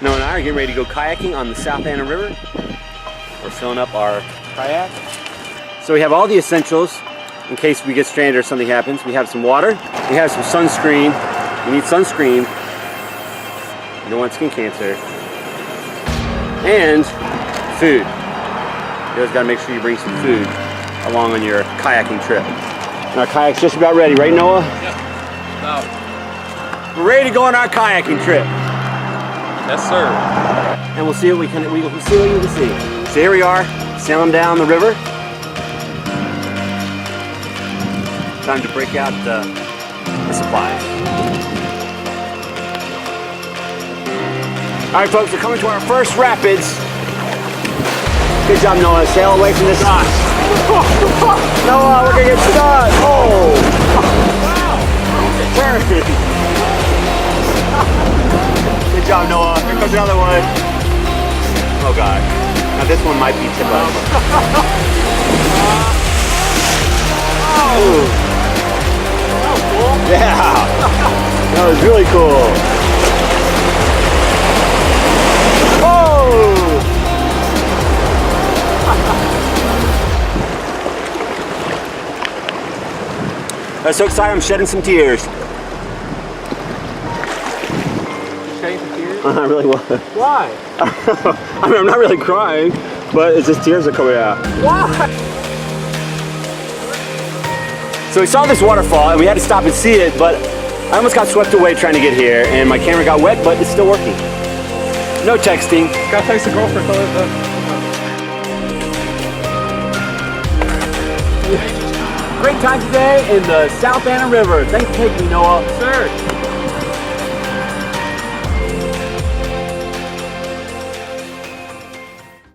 Noah and I are getting ready to go kayaking on the South Anna River. We're filling up our kayak. So we have all the essentials in case we get stranded or something happens. We have some water, we have some sunscreen. We need sunscreen. You don't want skin cancer. And food. You always gotta make sure you bring some food along on your kayaking trip. And our kayak's just about ready, right, Noah? Yep. About. We're ready to go on our kayaking trip. Yes, sir. And we'll see what we can see. What we can see. So here we are, sailing down the river. Time to break out the supplies. All right, folks, we're coming to our first rapids. Good job, Noah. Sail away from this. Noah, we're gonna get stuck. Oh! Wow! Good job, Noah. Here comes another one. Oh God! Now this one might be tip up. Oh! That was cool. Yeah. That was really cool. I'm so excited, I'm shedding some tears. You're shedding some tears? I really was. Why? I mean, I'm not really crying, but it's just tears are coming out. Why? So we saw this waterfall and we had to stop and see it, but I almost got swept away trying to get here and my camera got wet, but it's still working. No texting. Gotta text the girlfriend. Great time today in the South Anna River. Thanks for taking me, Noah. Sir.